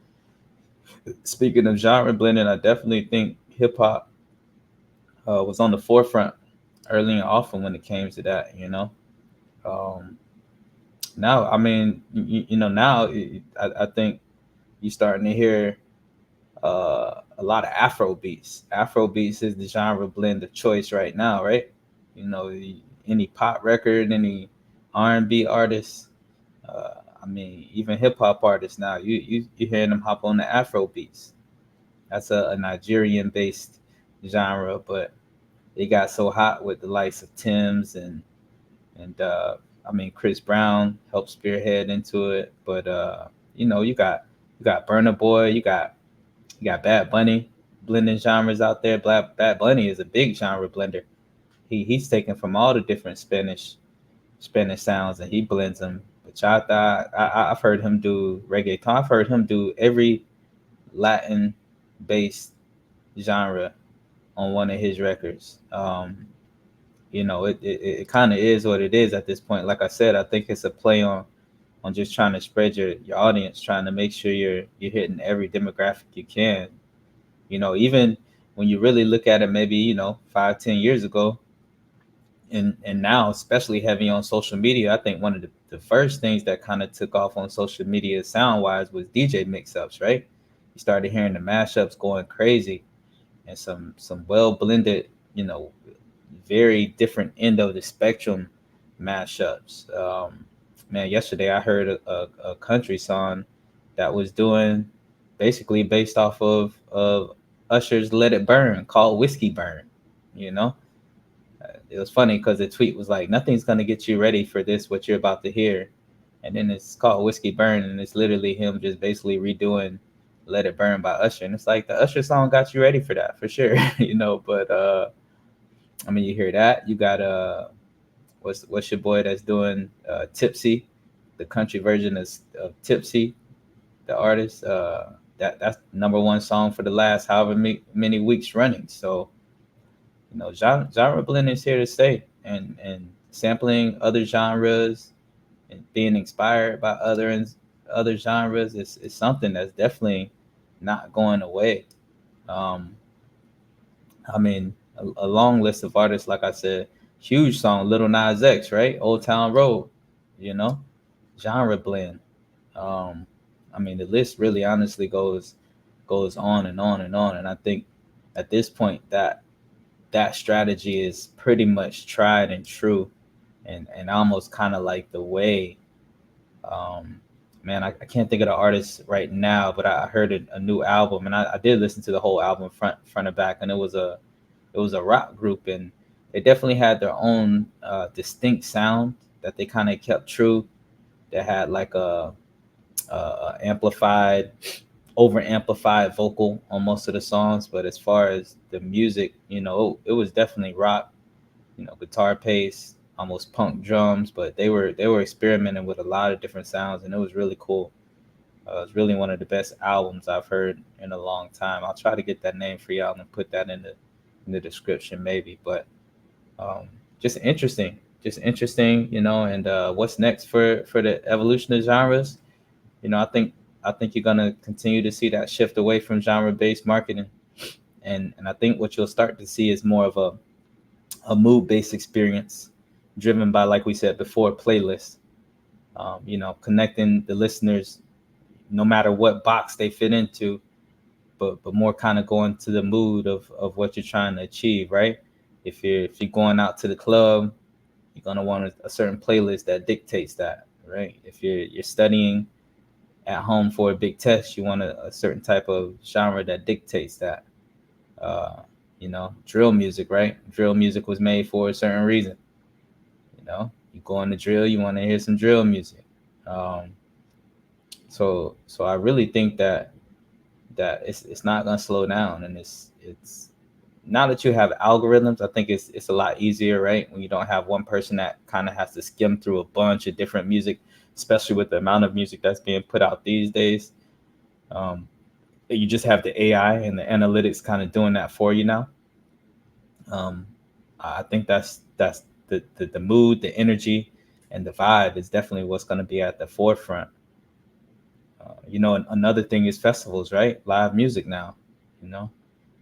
speaking of genre blending, I definitely think hip hop was on the forefront early and often when it came to that, you know. Now, I mean, now I think you're starting to hear a lot of Afro beats. Afro beats is the genre blend of choice right now, right? You know, any pop record, any R&B artist, even hip hop artists now, you're hearing them hop on the Afro beats. That's a Nigerian based genre, but they got so hot with the likes of Tim's and Chris Brown helped spearhead into it. But you got Burna Boy, you got Bad Bunny blending genres out there. Bad Bunny is a big genre blender. He's taken from all the different Spanish sounds and he blends them. Bachata, I've heard him do reggaeton. I've heard him do every Latin based genre on one of his records. It kind of is what it is at this point. Like I said, I think it's a play on on just trying to spread your audience, trying to make sure you're hitting every demographic you can. Even when you really look at it, maybe 5-10 years ago, and now especially heavy on social media. I think one of the first things that kind of took off on social media sound wise was DJ mix-ups, right? You started hearing the mashups going crazy, and some well blended, very different end of the spectrum mashups. Man, yesterday I heard a country song that was doing basically based off of Usher's "Let It Burn" called "Whiskey Burn." You know, it was funny because the tweet was like, "Nothing's gonna get you ready for this. What you're about to hear," and then it's called "Whiskey Burn," and it's literally him just basically redoing "Let It Burn" by Usher, and it's like the Usher song got you ready for that for sure, But I mean, you hear that, you got what's your boy that's doing Tipsy, the country version of Tipsy, the artist. That's number one song for the last however many weeks running. So genre blending is here to stay, and sampling other genres and being inspired by other genres is something that's definitely not going away. Um, I mean, a long list of artists, like I said, huge song, Little Nas X, right? Old Town Road, you know, genre blend. Um, I mean, the list really honestly goes on and on and on. And I think at this point that strategy is pretty much tried and true, and almost kind of like the way. Um, Man, I can't think of the artist right now, but I heard a new album, and I did listen to the whole album front and back, and it was a rock group, and they definitely had their own distinct sound that they kind of kept true. They had like a amplified, over amplified vocal on most of the songs, but as far as the music, it was definitely rock, guitar pace, almost punk drums, but they were experimenting with a lot of different sounds, and it was really cool. It's really one of the best albums I've heard in a long time. I'll try to get that name for y'all and put that in the description maybe. But um, just interesting, And what's next for the evolution of genres? I think you're gonna continue to see that shift away from genre-based marketing, and I think what you'll start to see is more of a mood-based experience, driven by, like we said before, playlists. Connecting the listeners, no matter what box they fit into, but more kind of going to the mood of what you're trying to achieve, right? If you're going out to the club, you're gonna want a certain playlist that dictates that, right? If you're studying at home for a big test, you want a certain type of genre that dictates that. Drill music, right? Drill music was made for a certain reason. You go on the drill, you want to hear some drill music. Um, so I really think that it's not gonna slow down, and it's now that you have algorithms, I think it's a lot easier, right? When you don't have one person that kind of has to skim through a bunch of different music, especially with the amount of music that's being put out these days. Um, you just have the AI and the analytics kind of doing that for you now. Um, I think that's the mood, the energy, and the vibe is definitely what's going to be at the forefront. Another thing is festivals, right? Live music now. You know,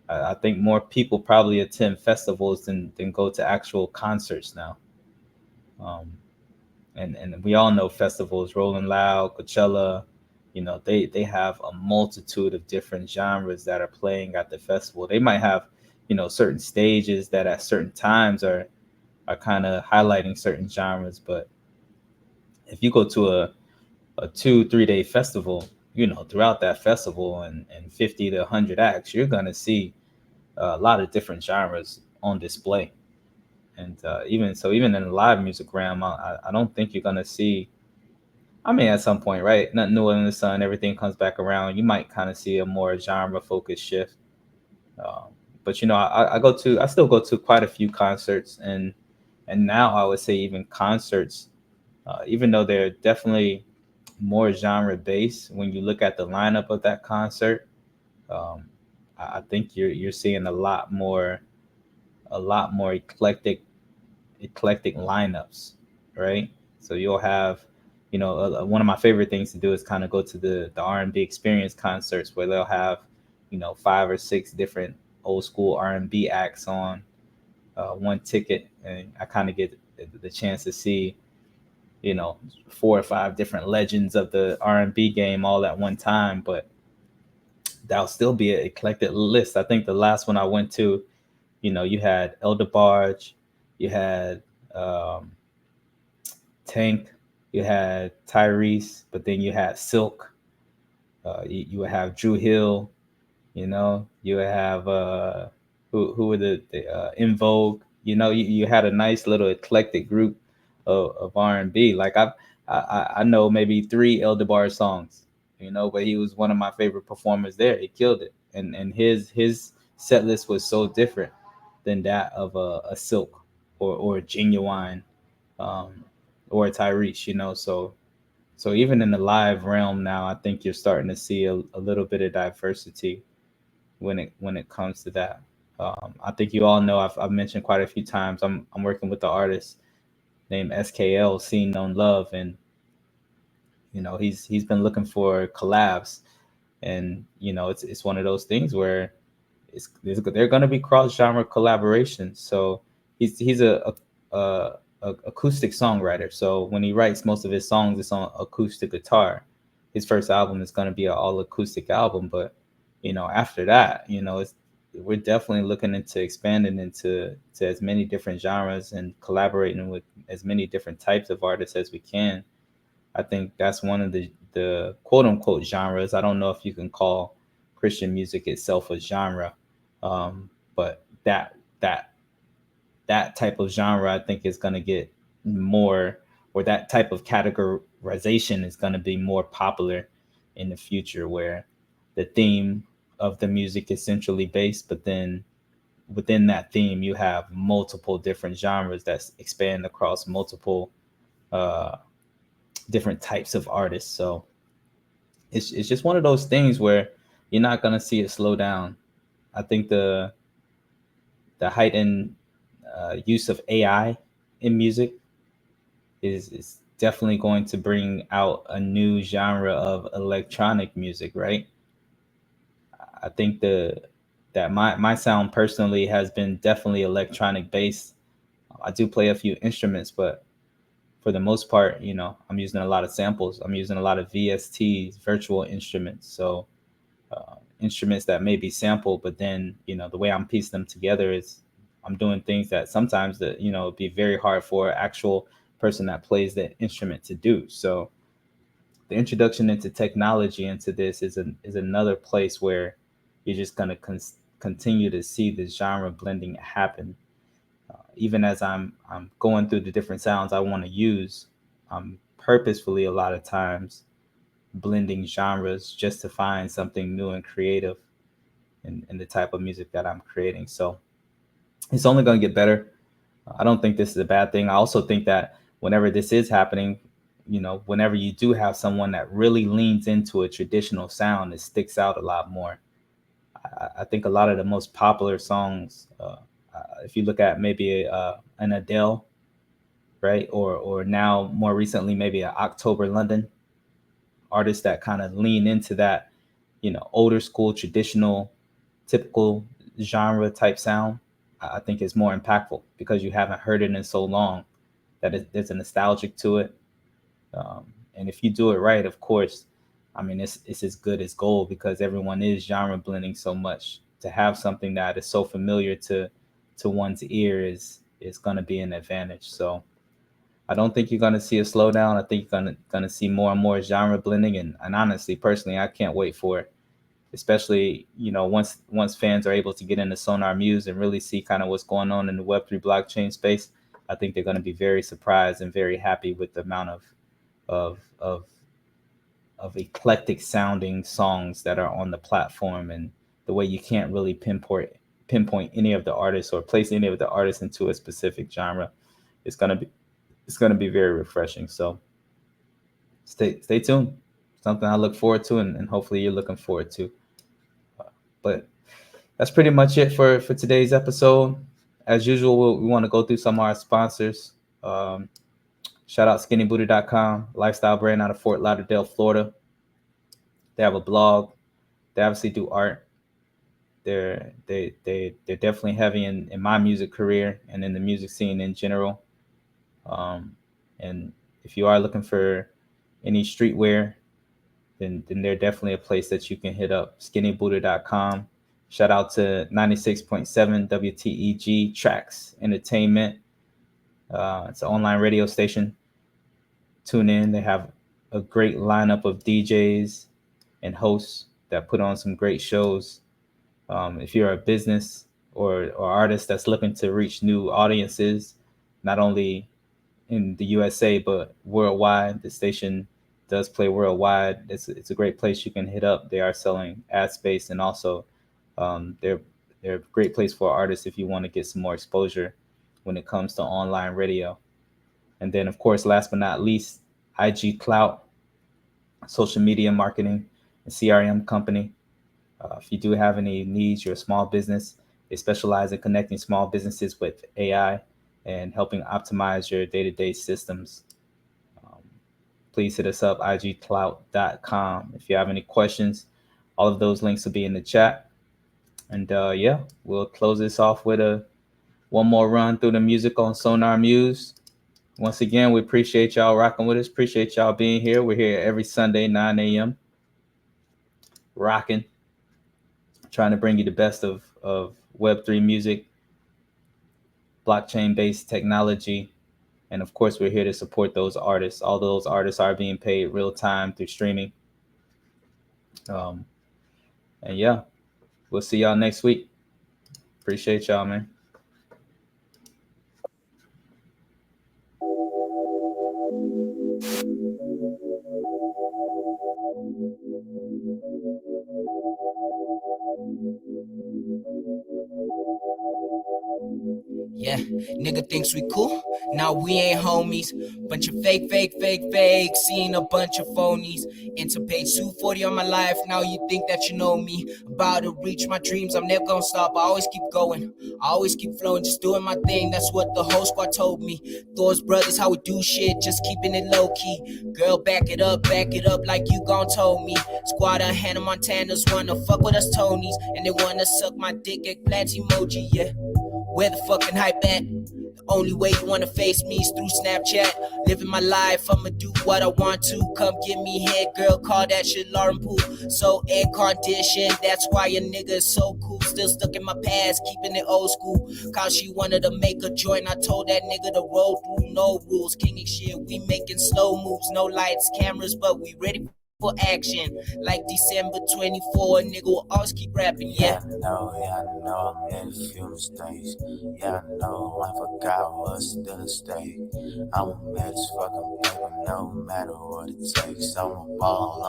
I think more people probably attend festivals than go to actual concerts now. Um, and we all know festivals, Rolling Loud, Coachella. They have a multitude of different genres that are playing at the festival. They might have, certain stages that at certain times are kind of highlighting certain genres. But if you go to a 2-3 day festival, throughout that festival and 50 to 100 acts, you're gonna see a lot of different genres on display. And even in the live music realm, I don't think you're gonna see. I mean, at some point, right? Nothing new under the sun. Everything comes back around. You might kind of see a more genre-focused shift. Um, but I still go to quite a few concerts, and now I would say even concerts, even though they're definitely more genre-based, when you look at the lineup of that concert, um, I think you're seeing a lot more eclectic lineups, right? So you'll have one of my favorite things to do is kind of go to the R&B experience concerts where they'll have 5 or 6 different old school R&B acts on one ticket, and I kind of get the chance to see 4 or 5 different legends of the R&B game all at one time. But that'll still be an eclectic list. I think the last one I went to, you had El DeBarge, you had Tank, you had Tyrese, but then you had Silk, you would have Drew Hill, you would have who were the In Vogue. You had a nice little eclectic group of R&B. Like I know maybe 3 El DeBarge songs, but he was one of my favorite performers there. He killed it, and his set list was so different than that of a Silk or a Genuine, or a Tyrese. So even in the live realm now, I think you're starting to see a little bit of diversity when it comes to that. I think you all know I've mentioned quite a few times. I'm working with the artist named SKL, Seen Known Love, and he's been looking for collabs, and it's one of those things where they're going to be cross genre collaborations. So he's a acoustic songwriter. So when he writes most of his songs, it's on acoustic guitar. His first album is going to be an all acoustic album, but after that, we're definitely looking into expanding into as many different genres and collaborating with as many different types of artists as we can. I think that's one of the quote unquote genres. I don't know if you can call Christian music itself a genre, but that type of genre, I think, is going to get more, or that type of categorization is going to be more popular in the future, where the theme of the music is centrally based, but then within that theme, you have multiple different genres that expand across multiple different types of artists. So it's just one of those things where you're not going to see it slow down. I think the heightened use of AI in music is definitely going to bring out a new genre of electronic music, right? I think that my sound personally has been definitely electronic based. I do play a few instruments, but for the most part, I'm using a lot of samples. I'm using a lot of VSTs, virtual instruments. So instruments that may be sampled, but then, the way I'm piecing them together is I'm doing things that sometimes that, it'd be very hard for an actual person that plays the instrument to do. So the introduction into technology into this is another place where you're just going to continue to see this genre blending happen. Even as I'm going through the different sounds I want to use, I'm purposefully a lot of times blending genres just to find something new and creative in the type of music that I'm creating. So it's only going to get better. I don't think this is a bad thing. I also think that whenever this is happening, whenever you do have someone that really leans into a traditional sound, it sticks out a lot more. I think a lot of the most popular songs, if you look at maybe an Adele, right, or now more recently maybe an October London, artists that kind of lean into that, older school, traditional, typical genre type sound, I think is more impactful because you haven't heard it in so long that there's a nostalgic to it. And if you do it right, of course, I mean, it's as good as gold because everyone is genre blending so much. To have something that is so familiar to one's ear is going to be an advantage. So I don't think you're going to see a slowdown. I think you're going to see more and more genre blending. And honestly, personally, I can't wait for it. Especially, once fans are able to get into Sonar Muse and really see kind of what's going on in the Web3 blockchain space, I think they're going to be very surprised and very happy with the amount of eclectic sounding songs that are on the platform, and the way you can't really pinpoint any of the artists or place any of the artists into a specific genre. It's going to be very refreshing. So stay tuned. Something I look forward to, and hopefully you're looking forward to. But that's pretty much it for today's episode. As usual, we want to go through some of our sponsors. Shout out skinnybuddha.com, lifestyle brand out of Fort Lauderdale, Florida. They have a blog. They obviously do art. They're definitely heavy in my music career and in the music scene in general. And if you are looking for any streetwear, then they're definitely a place that you can hit up. Skinnybuddha.com. Shout out to 96.7 WTEG Tracks Entertainment. It's an online radio station. Tune in. They have a great lineup of DJs and hosts that put on some great shows. If you're a business or artist that's looking to reach new audiences, not only in the USA but worldwide, the station does play worldwide. It's a great place you can hit up. They are selling ad space, and also they're a great place for artists if you want to get some more exposure when it comes to online radio. And then, of course, last but not least, IG Clout, social media marketing and CRM company. If you do have any needs, you're a small business. They specialize in connecting small businesses with AI and helping optimize your day-to-day systems. Please hit us up, igclout.com. If you have any questions, all of those links will be in the chat. And yeah, we'll close this off with one more run through the music on Sonar Muse. Once again, we appreciate y'all rocking with us. Appreciate y'all being here. We're here every Sunday, 9 a.m. Rocking. Trying to bring you the best of Web3 music, blockchain-based technology. And of course, we're here to support those artists. All those artists are being paid real time through streaming. And yeah, we'll see y'all next week. Appreciate y'all, man.
Yeah, nigga thinks we cool. Now we ain't homies. Bunch of fake. Seen a bunch of phonies. Enter page 240 on my life. Now you think that you know me. About to reach my dreams. I'm never gonna stop. I always keep going. I always keep flowing. Just doing my thing. That's what the whole squad told me. Thor's brothers, how we do shit. Just keeping it low key. Girl, back it up like you gon' told me. Squad of Hannah Montanas wanna fuck with us Tonys. And they wanna suck my dick, eggplant emoji, yeah. Where the fucking hype at? The only way you wanna face me is through Snapchat. Living my life, I'ma do what I want to. Come give me head, girl, call that shit Lauren Pooh. So air conditioned, that's why a nigga is so cool. Still stuck in my past, keeping it old school. Cause she wanted to make a joint, I told that nigga to roll through. No rules, king and shit, we making slow moves. No lights, cameras, but we ready for action. Like December 24, nigga will always keep rapping, yeah.
I know, I made a few mistakes. Yeah, I know, I forgot what's still a stake. I'ma make this fucking paper no matter what it takes. I'm a ball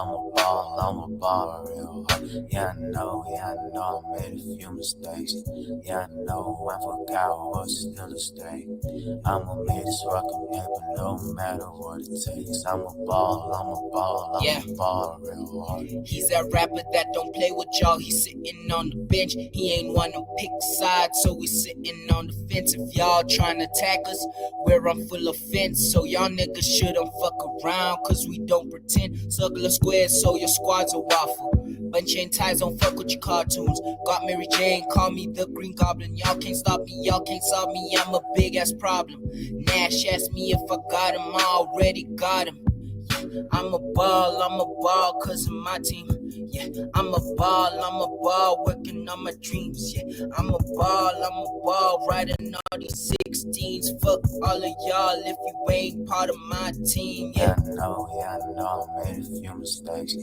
real hard. Yeah, I know, I made a few mistakes. Yeah, I know, I forgot what's still a stake. I'ma make this fucking paper no matter what it takes. I'm a ball real hard.
He's that rapper that don't play with y'all. He's sitting on the bench. He ain't wanna pick sides, so we sitting on the fence. If y'all trying to attack us, we're on full offense. So y'all niggas shouldn't fuck around, cause we don't pretend. Circular squares, so your squad's a waffle. Bunch chain ties, don't fuck with your cartoons. Got Mary Jane, call me the Green Goblin. Y'all can't stop me, y'all can't solve me. I'm a big ass problem. Nash asked me if I got him, I already got him. I'm a ball, cause of my team. Yeah, I'm a ball, working on my dreams. Yeah, I'm a ball, riding all these 16s. Fuck all of y'all if you ain't part of my team.
Yeah, I know, I made a few mistakes.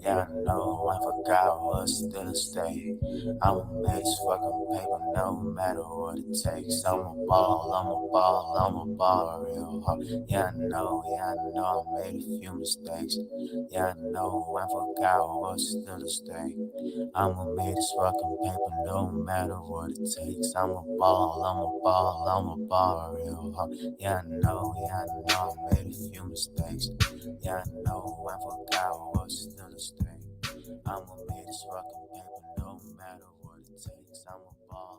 Yeah, I know, I forgot what's still a stake. I'ma make this fucking paper no matter what it takes. I'm a ball real hard. Yeah, I know, I made a few mistakes. Yeah, I know, I forgot what's still a stake. I'ma make this fucking paper no matter what it takes. I'm a ball real hard. Yeah, I know, I made a few mistakes. Yeah, I know, I forgot what's still a stake. I'ma make this fucking paper no matter what it takes. I'm a ball.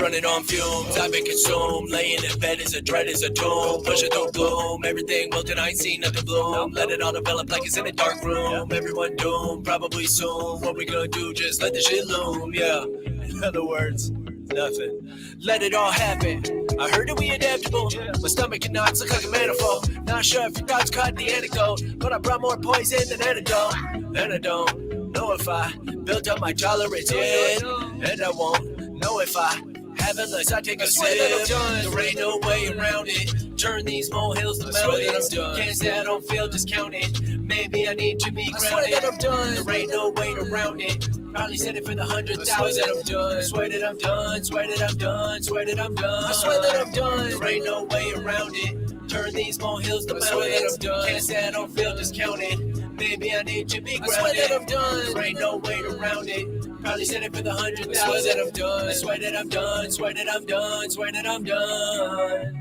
Running on fumes, I've been consumed. Laying in bed is a dread, is a tomb. Pushing through gloom, everything wilted, I ain't seen nothing bloom. Let it all develop like it's in a dark room. Everyone doomed, probably soon. What we gonna do, just let the shit loom, yeah. In other words, nothing. Let it all happen. I heard that we adaptable. My stomach and knots look like a manifold. Not sure if your thoughts caught the anecdote, but I brought more poison than antidote. And I don't know if I built up my tolerance yet. And I won't know if I have unless I take a sip. There ain't no way around it. Turn these molehills to mountains. Can't say I don't feel discounted. Maybe I need to be grounded. That I'm done. There ain't no way around it. Probably said it for the 100,000. I'm done. I swear that I'm done. Swear that I'm done. Swear that I'm done. I swear that I'm done. There ain't no way around it. Turn these molehills to mountains. Can't say I don't feel discounted. Maybe I need to be grounded. I swear that I'm done. There ain't no way around it. Probably said it for the 100,000. I swear that I'm done. I swear that I'm done. Swear that I'm done. Swear that I'm done.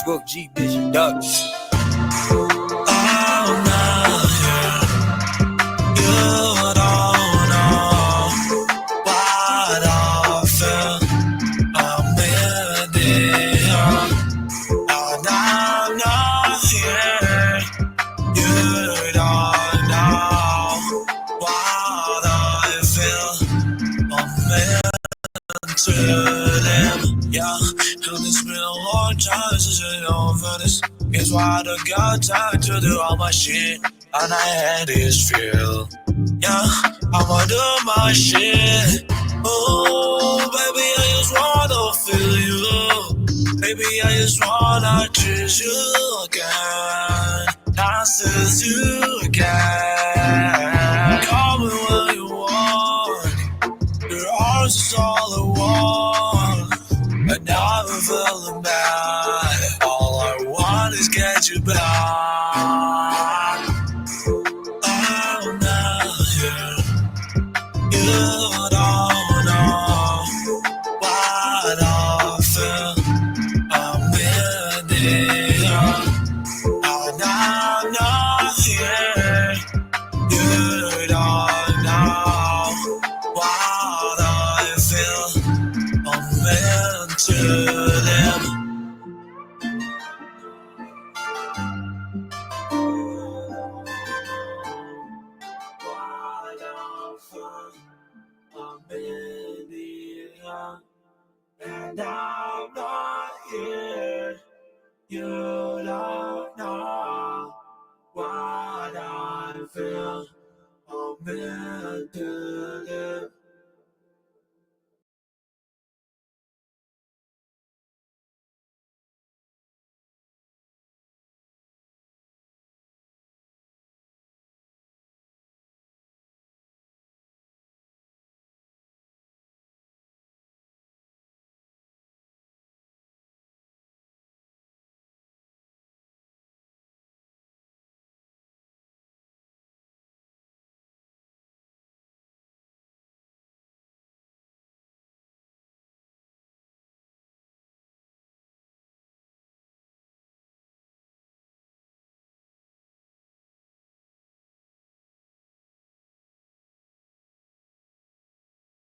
Smoke G, bitch, ducks.
It's why I got time to do all my shit, and I had this feel. Yeah, I'ma do my shit. Oh, baby, I just wanna feel you. Baby, I just wanna choose you again. Dances you again. Call me when you want. Your arms is all I want. And now I'm feeling bad. All I want is get you back. I'm not here. You don't know what I feel. I'm in here. And I'm not here. You don't know what I feel. I'm meant to live. I'm in here, and I'm not here. You don't know what I feel. I'm meant to live.